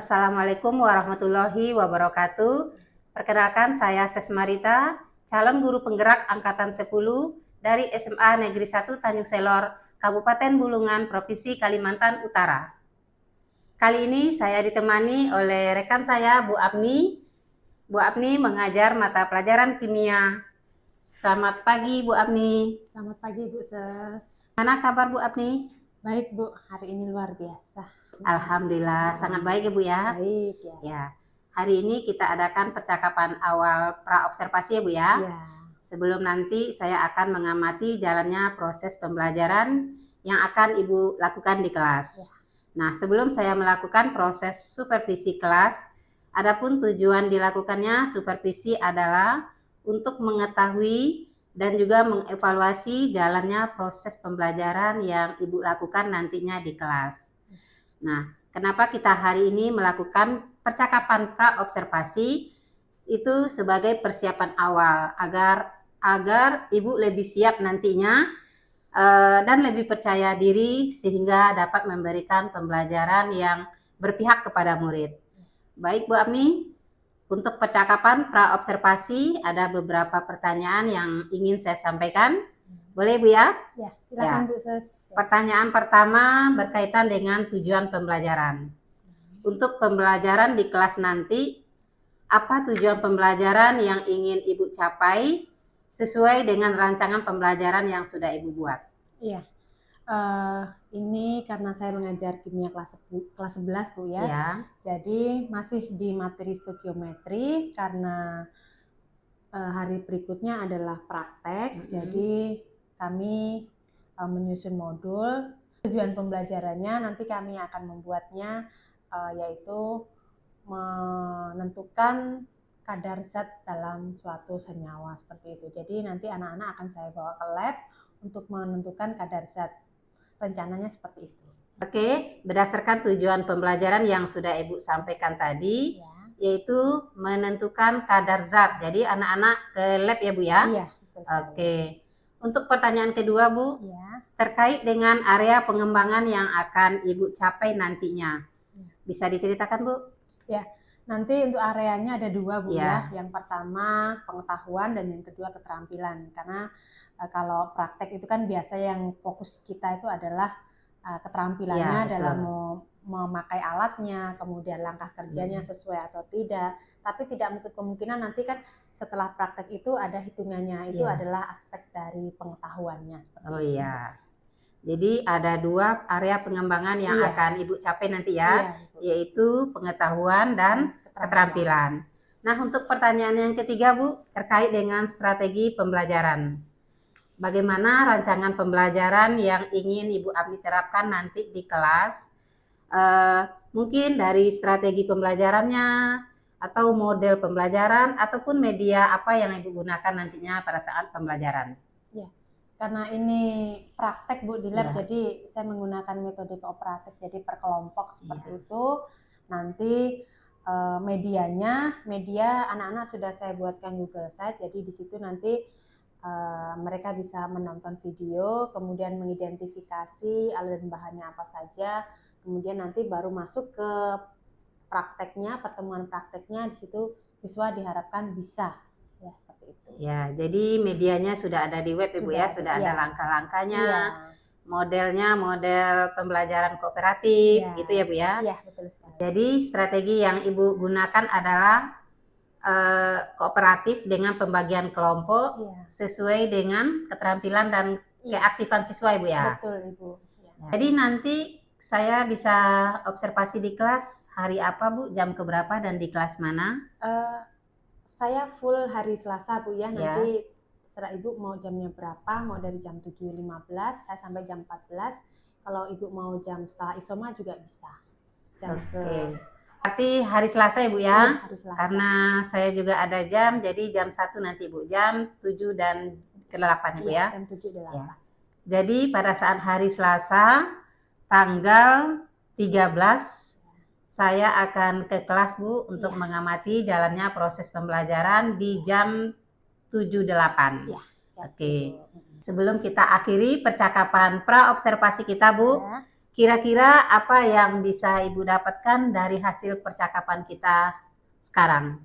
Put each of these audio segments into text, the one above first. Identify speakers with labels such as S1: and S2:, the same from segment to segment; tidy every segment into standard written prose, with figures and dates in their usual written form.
S1: Assalamualaikum warahmatullahi wabarakatuh. Perkenalkan, saya Sesmarita, calon guru penggerak Angkatan 10 dari SMA Negeri 1 Tanjung Selor, Kabupaten Bulungan, Provinsi Kalimantan Utara. Kali ini saya ditemani oleh rekan saya, Bu Apni. Bu Apni mengajar mata pelajaran kimia. Selamat pagi, Bu Apni.
S2: Selamat pagi, Bu Ses.
S1: Mana kabar, Bu Apni?
S2: Baik, Bu. Hari ini luar biasa.
S1: Alhamdulillah, sangat baik ya, Bu ya.
S2: Baik, ya.
S1: Ya. Hari ini kita adakan percakapan awal pra-observasi ya, Bu ya.
S2: Ya.
S1: Sebelum nanti saya akan mengamati jalannya proses pembelajaran yang akan Ibu lakukan di kelas.
S2: Ya.
S1: Nah, sebelum saya melakukan proses supervisi kelas, adapun tujuan dilakukannya supervisi adalah untuk mengetahui dan juga mengevaluasi jalannya proses pembelajaran yang Ibu lakukan nantinya di kelas. Nah, kenapa kita hari ini melakukan percakapan pra-observasi itu sebagai persiapan awal agar Ibu lebih siap nantinya dan lebih percaya diri sehingga dapat memberikan pembelajaran yang berpihak kepada murid. Baik, Bu Apni, untuk percakapan pra-observasi ada beberapa pertanyaan yang ingin saya sampaikan. Boleh, Bu ya?
S2: Ya, silakan, Bu Ses.
S1: Pertanyaan pertama berkaitan dengan tujuan pembelajaran. Untuk pembelajaran di kelas nanti, apa tujuan pembelajaran yang ingin Ibu capai sesuai dengan rancangan pembelajaran yang sudah Ibu buat?
S2: Iya. Ini karena saya mengajar kimia kelas 11, Bu ya.
S1: Ya.
S2: Jadi masih di materi stoikiometri karena hari berikutnya adalah praktek. Jadi kami menyusun modul. Tujuan pembelajarannya nanti kami akan membuatnya yaitu menentukan kadar zat dalam suatu senyawa seperti itu. Jadi nanti anak-anak akan saya bawa ke lab untuk menentukan kadar zat. Rencananya seperti itu.
S1: Oke, berdasarkan tujuan pembelajaran yang sudah Ibu sampaikan tadi,
S2: Ya.
S1: yaitu menentukan kadar zat. Jadi anak-anak ke lab ya, Bu ya?
S2: Iya.
S1: Oke. Untuk pertanyaan kedua, Bu,
S2: Ya.
S1: terkait dengan area pengembangan yang akan Ibu capai nantinya. Bisa diceritakan, Bu?
S2: Ya, nanti untuk areanya ada dua, Bu
S1: Ya.
S2: ya. Yang pertama pengetahuan dan yang kedua keterampilan. Karena kalau praktek itu kan biasa yang fokus kita itu adalah keterampilannya
S1: Ya,
S2: dalam memakai alatnya, kemudian langkah kerjanya sesuai atau tidak. Tapi tidak menutup kemungkinan nanti kan setelah praktek itu ada hitungannya, itu
S1: Ya.
S2: adalah aspek dari pengetahuannya.
S1: Oh iya. Jadi ada dua area pengembangan yang
S2: Iya.
S1: akan Ibu capai nanti ya,
S2: Iya, Bu.
S1: yaitu pengetahuan dan keterampilan. Nah, untuk pertanyaan yang ketiga, Bu, terkait dengan strategi pembelajaran. Bagaimana rancangan pembelajaran yang ingin Ibu Apni terapkan nanti di kelas? Mungkin dari strategi pembelajarannya, atau model pembelajaran, ataupun media apa yang Ibu gunakan nantinya pada saat pembelajaran.
S2: Ya, karena ini praktek, Bu, di lab,
S1: Ya.
S2: jadi saya menggunakan metode kooperatif, jadi per kelompok seperti
S1: Ya.
S2: itu. Nanti media anak-anak sudah saya buatkan Google Site, jadi di situ nanti mereka bisa menonton video, kemudian mengidentifikasi alat dan bahannya apa saja, kemudian nanti baru masuk ke prakteknya, pertemuan prakteknya. Di situ siswa diharapkan bisa ya seperti itu.
S1: Ya, jadi medianya sudah ada di web, Ibu ya, sudah ada
S2: iya.
S1: langkah-langkahnya,
S2: Iya.
S1: modelnya model pembelajaran kooperatif,
S2: Iya.
S1: gitu ya, Bu ya.
S2: Iya, betul sekali.
S1: Jadi strategi yang Ibu gunakan adalah kooperatif dengan pembagian kelompok.
S2: Iya.
S1: Sesuai dengan keterampilan dan keaktifan siswa, Ibu ya.
S2: Betul, Ibu. Ya.
S1: Jadi nanti saya bisa observasi di kelas hari apa, Bu? Jam keberapa dan di kelas mana?
S2: Saya full hari Selasa, Bu ya.
S1: Ya.
S2: Nanti terserah Ibu mau jamnya berapa, mau dari jam 7.15 saya sampai jam 14. Kalau Ibu mau jam setelah isoma juga bisa.
S1: Oke. Berarti hari Selasa ya, Bu ya?
S2: Iya, hari Selasa.
S1: Karena saya juga ada jam, jadi jam 1 nanti, Bu. Jam 7 dan ke-8 ya, Bu
S2: Iya,
S1: ya?
S2: jam 7 dan 8.
S1: Ya. Jadi pada saat hari Selasa, tanggal 13, saya akan ke kelas, Bu, untuk mengamati jalannya proses pembelajaran di jam 7.08.
S2: Iya, siap,
S1: Oke.
S2: Bu.
S1: Sebelum kita akhiri percakapan pra-observasi kita, Bu,
S2: Ya.
S1: Kira-kira apa yang bisa Ibu dapatkan dari hasil percakapan kita sekarang?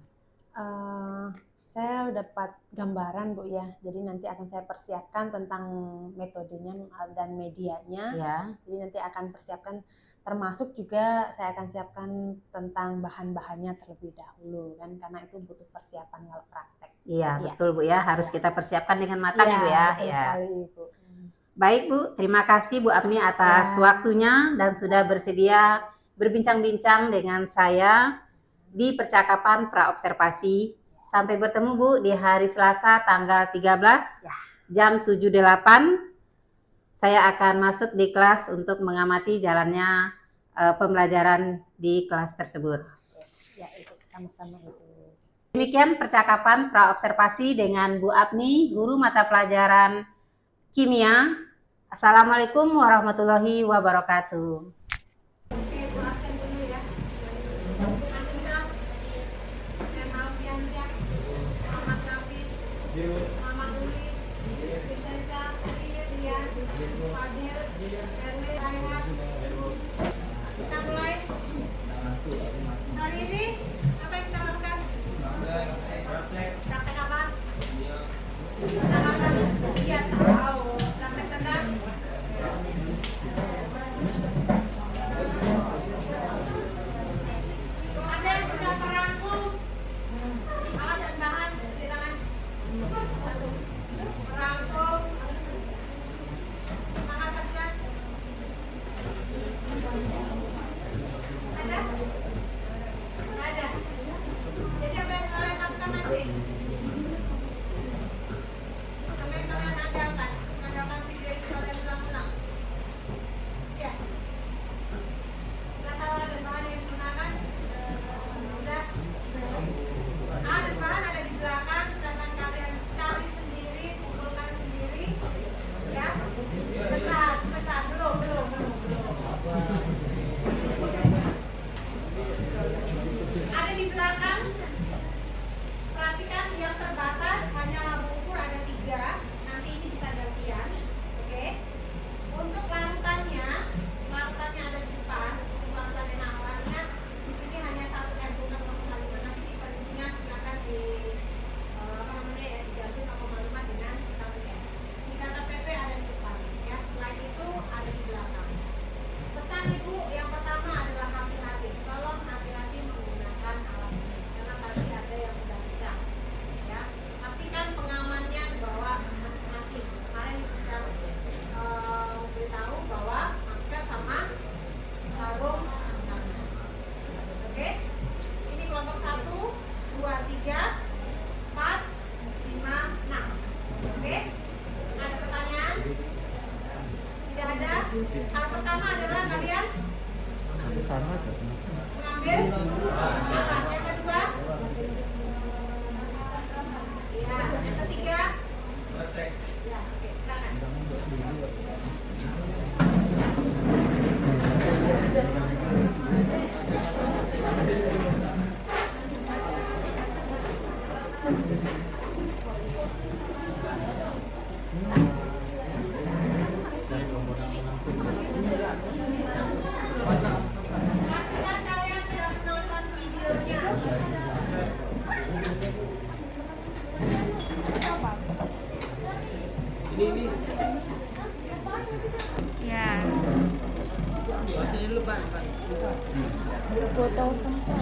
S2: Saya dapat gambaran Bu ya, jadi nanti akan saya persiapkan tentang metodenya dan medianya.
S1: Ya.
S2: Jadi nanti akan persiapkan, termasuk juga saya akan siapkan tentang bahan-bahannya terlebih dahulu kan, karena itu butuh persiapan kalau praktek.
S1: Iya, betul Bu ya, harus kita persiapkan dengan matang ya Bu ya.
S2: Betul sekali Bu.
S1: Baik Bu, terima kasih Bu Apni atas waktunya dan sudah bersedia berbincang-bincang dengan saya di percakapan praobservasi. Sampai bertemu Bu di hari Selasa tanggal 13 jam 7.08. Saya akan masuk di kelas untuk mengamati jalannya pembelajaran di kelas tersebut.
S2: Ya, itu sama-sama itu.
S1: Demikian percakapan praobservasi dengan Bu Apni, guru mata pelajaran kimia. Assalamualaikum warahmatullahi wabarakatuh.
S3: Kita mulai. Hari ini apa yang kita lakukan? Praktek apa? Kita lakukan iya tahu. Praktek tentang Anda yang sudah merangkum alat dan bahan di tangan. Satu. Merangkum semangat kerja. Ada? Nggak ada. Jadi apa yang kalian lakukan nanti? Apa yang kalian andalkan? Mengandalkan video itu kalian ulang-ulang. Ya. Nggak tahu ada bahan yang digunakan? Udah. Ada bahan ada di belakang, sedangkan kalian cari sendiri, kumpulkan sendiri. Ya. Bentar, belum. Ada di belakang, perhatikan yang terbatas hanya buku ada 3, nanti ini bisa gantian, oke? Untuk larutannya ada di depan, larutan yang awalnya di sini hanya 1 bukan 0,5, nanti di perhitungan akan diganti 0,5 dengan 1 M. Di kata PP ada di depan, ya. Selain itu ada di belakang. Pesan Ibu yang pertama adalah hati-hati. Tolong hati-hati menggunakan alat ini karena tadi ada yang sudah pecah. Ya, pastikan pengamannya dibawa masing-masing. Kemarin sudah beritahu bahwa masker sama sarung tangan. Oke? Ini kelompok 1, 2, 3, 4, 5, 6. Oke? Ada pertanyaan? Tidak ada. Hal pertama adalah kalian mengambil apa? Yang kedua? Ya. Yang ketiga? Ya, oke, silakan. Pastikan kalian sudah menonton videonya. Ya.
S2: Foto semua.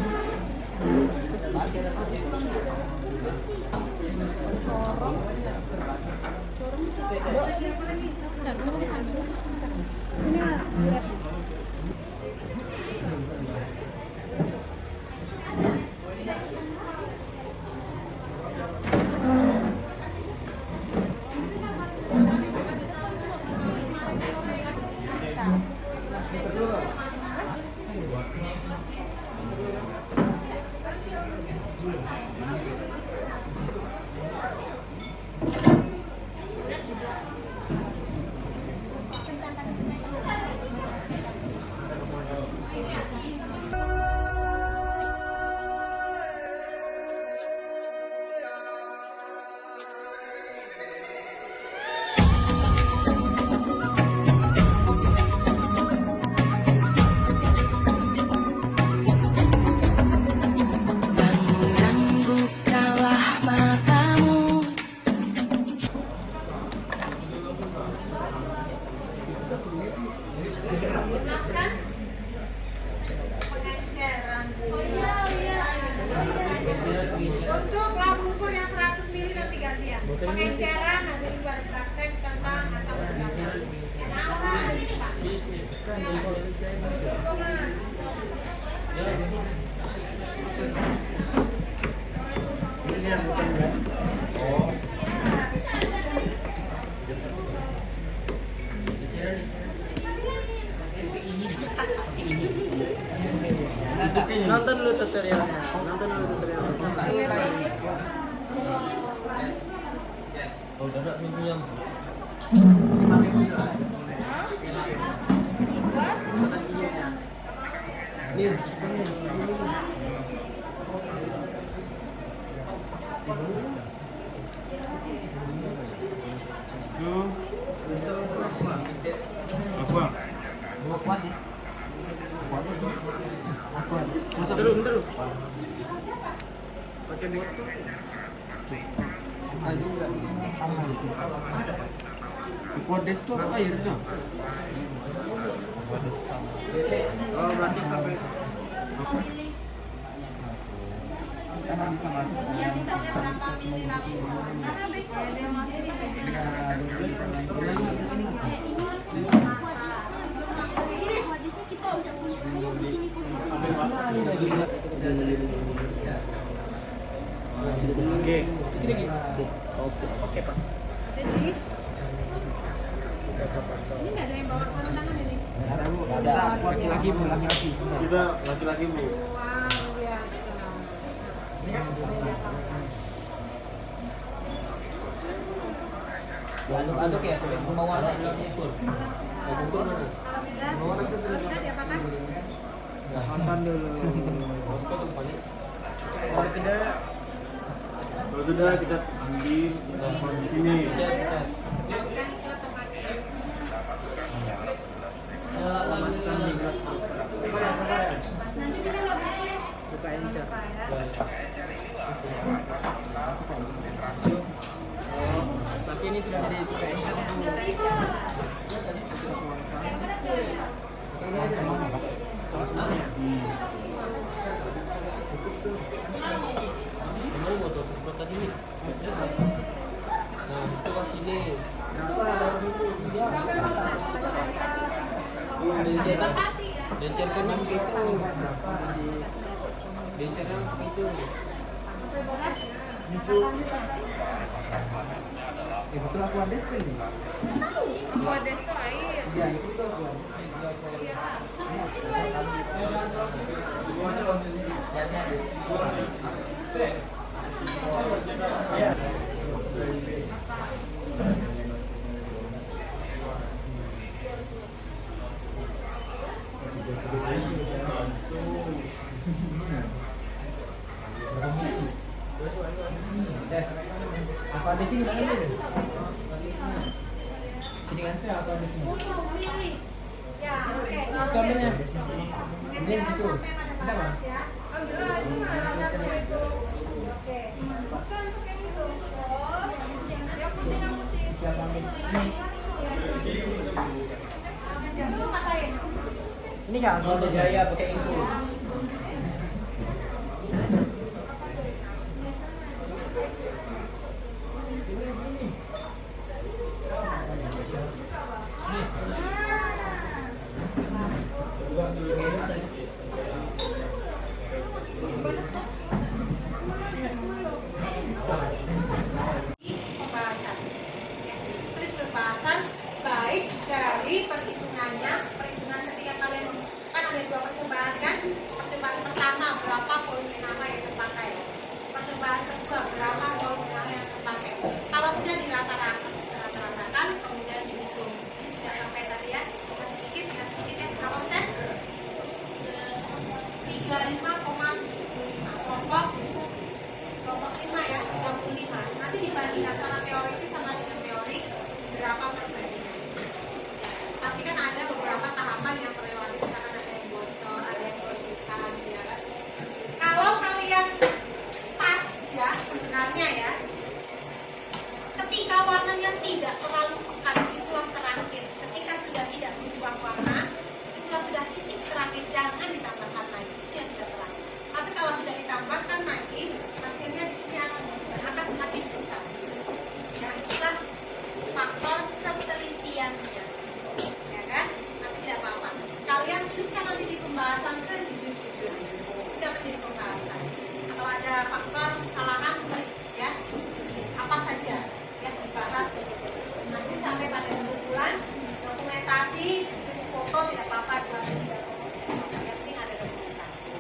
S4: Nonton dulu tutorialnya. Nonton dulu tutorialnya.
S5: Oh, dadak minggu yang
S4: Bentar dulu. Pakai botol. Suka juga sama di sini. Kodes tuh apa airnya? Oh, berarti sampai karena bisa masuk Oke, Pak.
S3: Ini nggak ada yang bawa sarung tangan ini.
S4: Ada Bu, ada laki-laki Bu, laki-laki. Kita laki-laki Bu.
S3: Luar biasa.
S5: aduk-aduk ya, semua warna ini ikut. Ukur mana?
S3: Kalau sudah diapakan?
S4: Makan dulu. Kalau sudah kita ambil di sini. Masukkan di gelas. Buka encer. Berarti ini sudah jadi buka encer.
S5: Kamu mau tuh seperti tadi nih. Nah, itu pas ini. Dencerkan yang begitu. Dencerkan yang begitu.
S4: Betul aku ada ini.
S3: Kodes tuh air.
S4: Iya, itu aku. Apa di sini mana ini? Sini kan apa di sini?
S3: Ya, oke.
S4: Cabenya. Ini di situ.
S3: Ada Mas ya. Oke. Bukan untuk yang itu. Oh, yang putih yang putih.
S4: Siapa ini?
S3: Itu pakai.
S4: Ini kan Polda Jaya pakai itu.
S3: Pembahasan. Ya, terus pembahasan baik dari perhitungannya, perhitungan ketika kalian kan ada dua percobaan kan? Percobaan pertama berapa volume nama yang terpakai. Percobaan kedua berapa volume nama yang terpakai. Kalau sudah dirata-ratakan, kemudian dihitung. Ini sudah sampai tadi ya. Masih sedikit ya berapa persen? 35,75 kelompok 5 ya, 35. Nanti dibanding antara teori sama dengan teori berapa perbandingan. Pasti kan ada beberapa tahapan yang terlewati, misalkan ada yang bocor, ada yang kerugitan ya kan. Kalau kalian pas ya sebenarnya ya, ketika warnanya tidak terlalu pekat, itulah terakhir. Ketika sudah tidak berubah warna, itulah sudah titik terakhir, jangan ditambahkan lagi. Itu yang sudah terakhir. Tapi kalau sudah ditambahkan lagi, hasilnya di sini akan semakin besar. Ya, itulah faktor ketelitiannya. Ya kan? Nanti tidak apa-apa. Kalian tuliskan nanti di pembahasan sejujur-jujurnya. Itu akan jadi pembahasan. Nah, kalau ada faktor kesalahan, tulis ya. Tulis apa saja yang dibahas di situ. Nanti sampai pada kesimpulan, dokumentasi, foto tidak apa-apa, yang penting ada dokumentasi.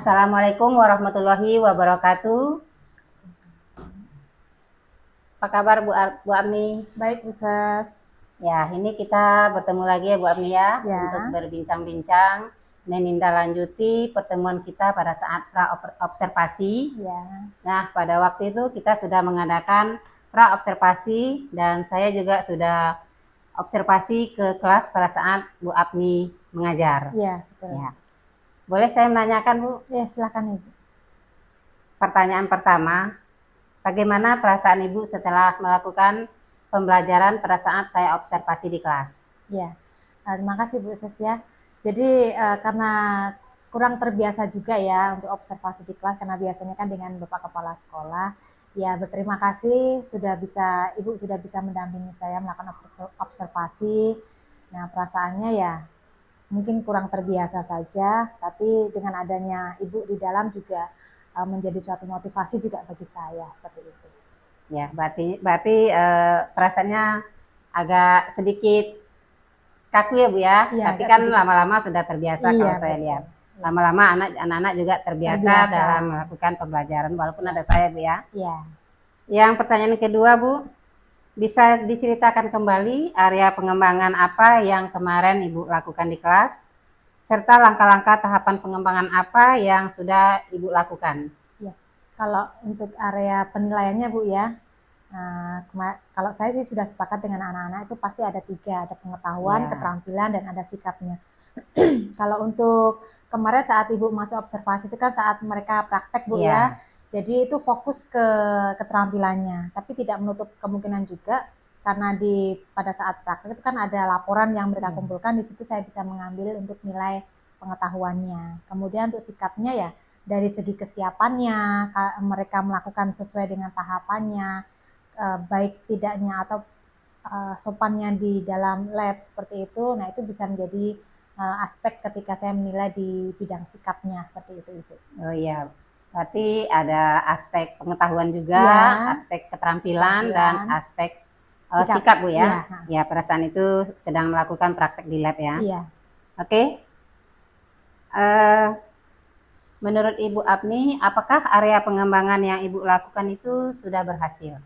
S1: Assalamualaikum warahmatullahi wabarakatuh. Apa kabar Bu Amni?
S2: Baik, Bu Ses.
S1: Ya, ini kita bertemu lagi ya Bu Amni ya,
S2: Ya.
S1: untuk berbincang-bincang menindaklanjuti pertemuan kita pada saat pra-observasi.
S2: Ya.
S1: Nah, pada waktu itu kita sudah mengadakan pra-observasi dan saya juga sudah observasi ke kelas pada saat Bu Apni mengajar.
S2: Ya, betul.
S1: Ya. Boleh saya menanyakan Bu?
S2: Ya, silakan Ibu.
S1: Pertanyaan pertama, bagaimana perasaan Ibu setelah melakukan pembelajaran pada saat saya observasi di kelas?
S2: Ya, terima kasih Bu Ses ya. Jadi karena kurang terbiasa juga ya untuk observasi di kelas, karena biasanya kan dengan Bapak Kepala Sekolah. Ya, berterima kasih Ibu sudah bisa mendampingi saya melakukan observasi. Nah, perasaannya ya mungkin kurang terbiasa saja, tapi dengan adanya Ibu di dalam juga menjadi suatu motivasi juga bagi saya seperti itu.
S1: Ya, berarti perasaannya agak sedikit kaku ya Bu ya,
S2: Iya,
S1: tapi
S2: agak
S1: kan
S2: sedikit.
S1: lama-lama sudah terbiasa
S2: Iya,
S1: kalau saya
S2: betul.
S1: lihat. Lama-lama anak-anak juga terbiasa dalam melakukan pembelajaran walaupun ada saya Bu ya.
S2: Iya.
S1: Yang pertanyaan kedua Bu, bisa diceritakan kembali area pengembangan apa yang kemarin Ibu lakukan di kelas, serta langkah-langkah tahapan pengembangan apa yang sudah Ibu lakukan?
S2: Ya, kalau untuk area penilaiannya Bu ya, kalau saya sih sudah sepakat dengan anak-anak itu pasti ada 3, ada pengetahuan,
S1: Ya.
S2: keterampilan, dan ada sikapnya. Kalau untuk kemarin saat Ibu masuk observasi itu kan saat mereka praktek Bu
S1: Iya.
S2: ya, jadi itu fokus ke keterampilannya, tapi tidak menutup kemungkinan juga karena pada saat praktek itu kan ada laporan yang mereka kumpulkan, di situ saya bisa mengambil untuk nilai pengetahuannya. Kemudian untuk sikapnya ya dari segi kesiapannya, mereka melakukan sesuai dengan tahapannya, baik tidaknya atau sopannya di dalam lab seperti itu. Nah, itu bisa menjadi aspek ketika saya menilai di bidang sikapnya seperti itu Ibu.
S1: Oh iya, berarti ada aspek pengetahuan juga,
S2: Ya.
S1: aspek keterampilan, dan aspek
S2: Sikap.
S1: sikap Bu
S2: Ya.
S1: ya. Ya, pada saat itu sedang melakukan praktek di lab ya.
S2: Iya.
S1: Oke. Menurut Ibu Apni, apakah area pengembangan yang Ibu lakukan itu sudah berhasil?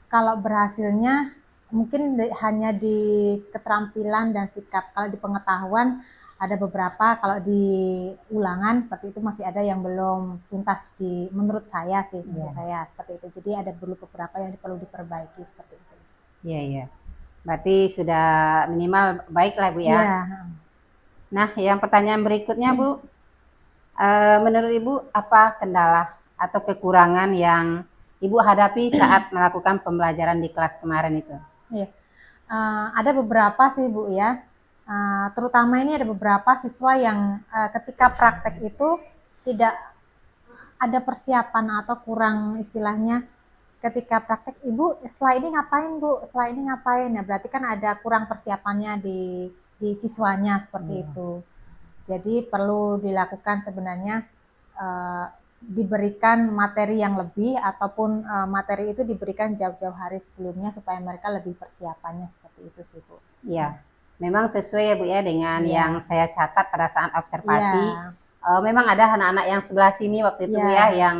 S2: Kalau berhasilnya mungkin hanya di keterampilan dan sikap. Kalau di pengetahuan ada beberapa, kalau di ulangan seperti itu masih ada yang belum tuntas menurut saya sih, menurut saya seperti itu. Jadi ada beberapa yang perlu diperbaiki seperti itu.
S1: Iya, iya. Berarti sudah minimal baik lah Bu ya.
S2: Iya.
S1: Nah, yang pertanyaan berikutnya Bu, menurut Ibu apa kendala atau kekurangan yang Ibu hadapi saat melakukan pembelajaran di kelas kemarin itu?
S2: Iya. Ada beberapa sih Bu ya. Terutama ini ada beberapa siswa yang ketika praktek itu tidak ada persiapan atau kurang istilahnya ketika praktek, Ibu setelah ini ngapain Bu, setelah ini ngapain, ya berarti kan ada kurang persiapannya di siswanya seperti itu. Jadi perlu dilakukan sebenarnya diberikan materi yang lebih ataupun materi itu diberikan jauh-jauh hari sebelumnya supaya mereka lebih persiapannya seperti itu sih Bu.
S1: Iya. Memang sesuai ya Bu ya dengan yang saya catat pada saat observasi.
S2: Iya.
S1: Memang ada anak-anak yang sebelah sini waktu itu ya yang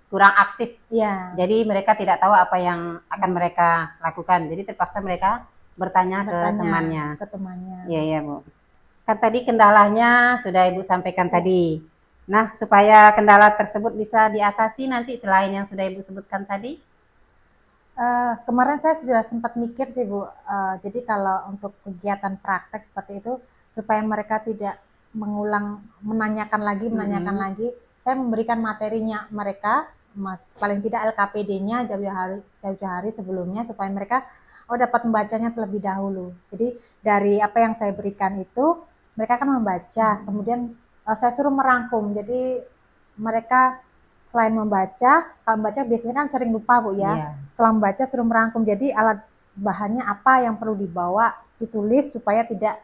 S1: kurang aktif.
S2: Iya.
S1: Jadi mereka tidak tahu apa yang akan mereka lakukan. Jadi terpaksa mereka bertanya ke temannya.
S2: Ke temannya.
S1: Iya, iya Bu. Kan tadi kendalanya sudah Ibu sampaikan tadi. Nah, supaya kendala tersebut bisa diatasi nanti selain yang sudah Ibu sebutkan tadi?
S2: Kemarin saya sudah sempat mikir sih Bu, jadi kalau untuk kegiatan praktek seperti itu supaya mereka tidak menanyakan lagi, saya memberikan materinya mereka, paling tidak LKPD-nya jauh-jauh hari sebelumnya supaya mereka dapat membacanya terlebih dahulu. Jadi dari apa yang saya berikan itu mereka akan membaca, kemudian saya suruh merangkum. Jadi mereka selain membaca, kalau membaca biasanya kan sering lupa Bu ya.
S1: Iya.
S2: Setelah membaca suruh merangkum. Jadi alat bahannya apa yang perlu dibawa, ditulis supaya tidak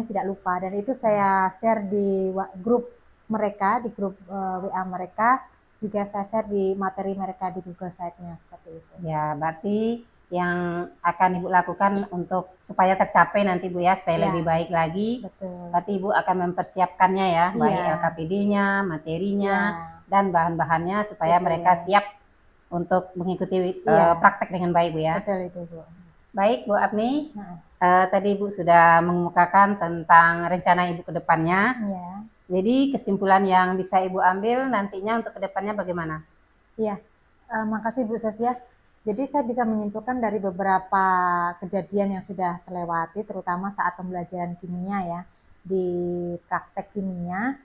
S2: tidak lupa. Dan itu saya share di grup mereka, di grup WA mereka, juga saya share di materi mereka di Google Site-nya seperti itu.
S1: Ya, berarti yang akan Ibu lakukan untuk supaya tercapai nanti Bu ya, supaya
S2: Ya.
S1: lebih baik lagi.
S2: Betul.
S1: Berarti Ibu akan mempersiapkannya ya, baik
S2: Iya.
S1: LKPD-nya, materinya,
S2: Ya,
S1: dan bahan-bahannya supaya
S2: Betul.
S1: mereka siap untuk mengikuti
S2: Iya.
S1: praktek dengan baik Bu ya.
S2: betul itu Bu.
S1: Baik Bu Apni,
S2: Nah,
S1: tadi Ibu sudah mengemukakan tentang rencana Ibu ke depannya.
S2: ya.
S1: Jadi kesimpulan yang bisa Ibu ambil nantinya untuk ke depannya bagaimana?
S2: Iya, makasih Bu Sasya. Jadi saya bisa menyimpulkan dari beberapa kejadian yang sudah terlewati, terutama saat pembelajaran kimia ya, di praktek kimia.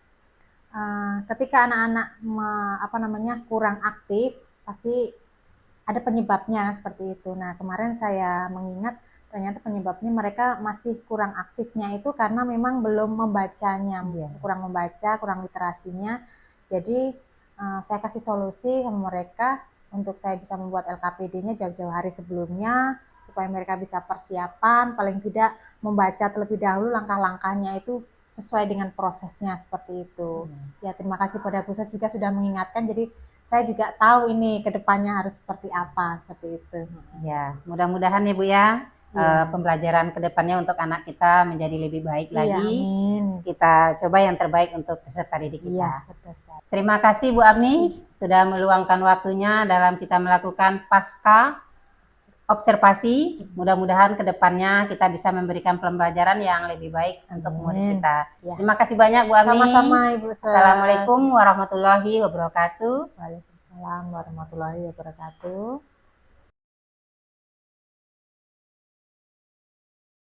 S2: Ketika anak-anak kurang aktif, pasti ada penyebabnya seperti itu. Nah, kemarin saya mengingat ternyata penyebabnya mereka masih kurang aktifnya itu karena memang belum membacanya,
S1: Iya.
S2: kurang membaca, kurang literasinya. Jadi saya kasih solusi sama mereka untuk saya bisa membuat LKPD-nya jauh-jauh hari sebelumnya supaya mereka bisa persiapan, paling tidak membaca terlebih dahulu langkah-langkahnya itu sesuai dengan prosesnya seperti itu. Ya, terima kasih pada Bu Sas juga sudah mengingatkan. Jadi saya juga tahu ini ke depannya harus seperti apa, seperti itu.
S1: Ya, mudah-mudahan ya Bu ya,
S2: Iya.
S1: pembelajaran ke depannya untuk anak kita menjadi lebih baik
S2: Iya,
S1: lagi.
S2: amin.
S1: Kita coba yang terbaik untuk peserta didik kita.
S2: Iya, betul sekali.
S1: Terima kasih Bu Apni sudah meluangkan waktunya dalam kita melakukan pasca observasi. Mudah-mudahan ke depannya kita bisa memberikan pembelajaran yang lebih baik untuk murid
S2: Amin.
S1: kita.
S2: Ya.
S1: Terima kasih banyak Bu Apni.
S2: Sama-sama Ibu Sas.
S1: Assalamualaikum warahmatullahi wabarakatuh.
S2: Waalaikumsalam warahmatullahi wabarakatuh.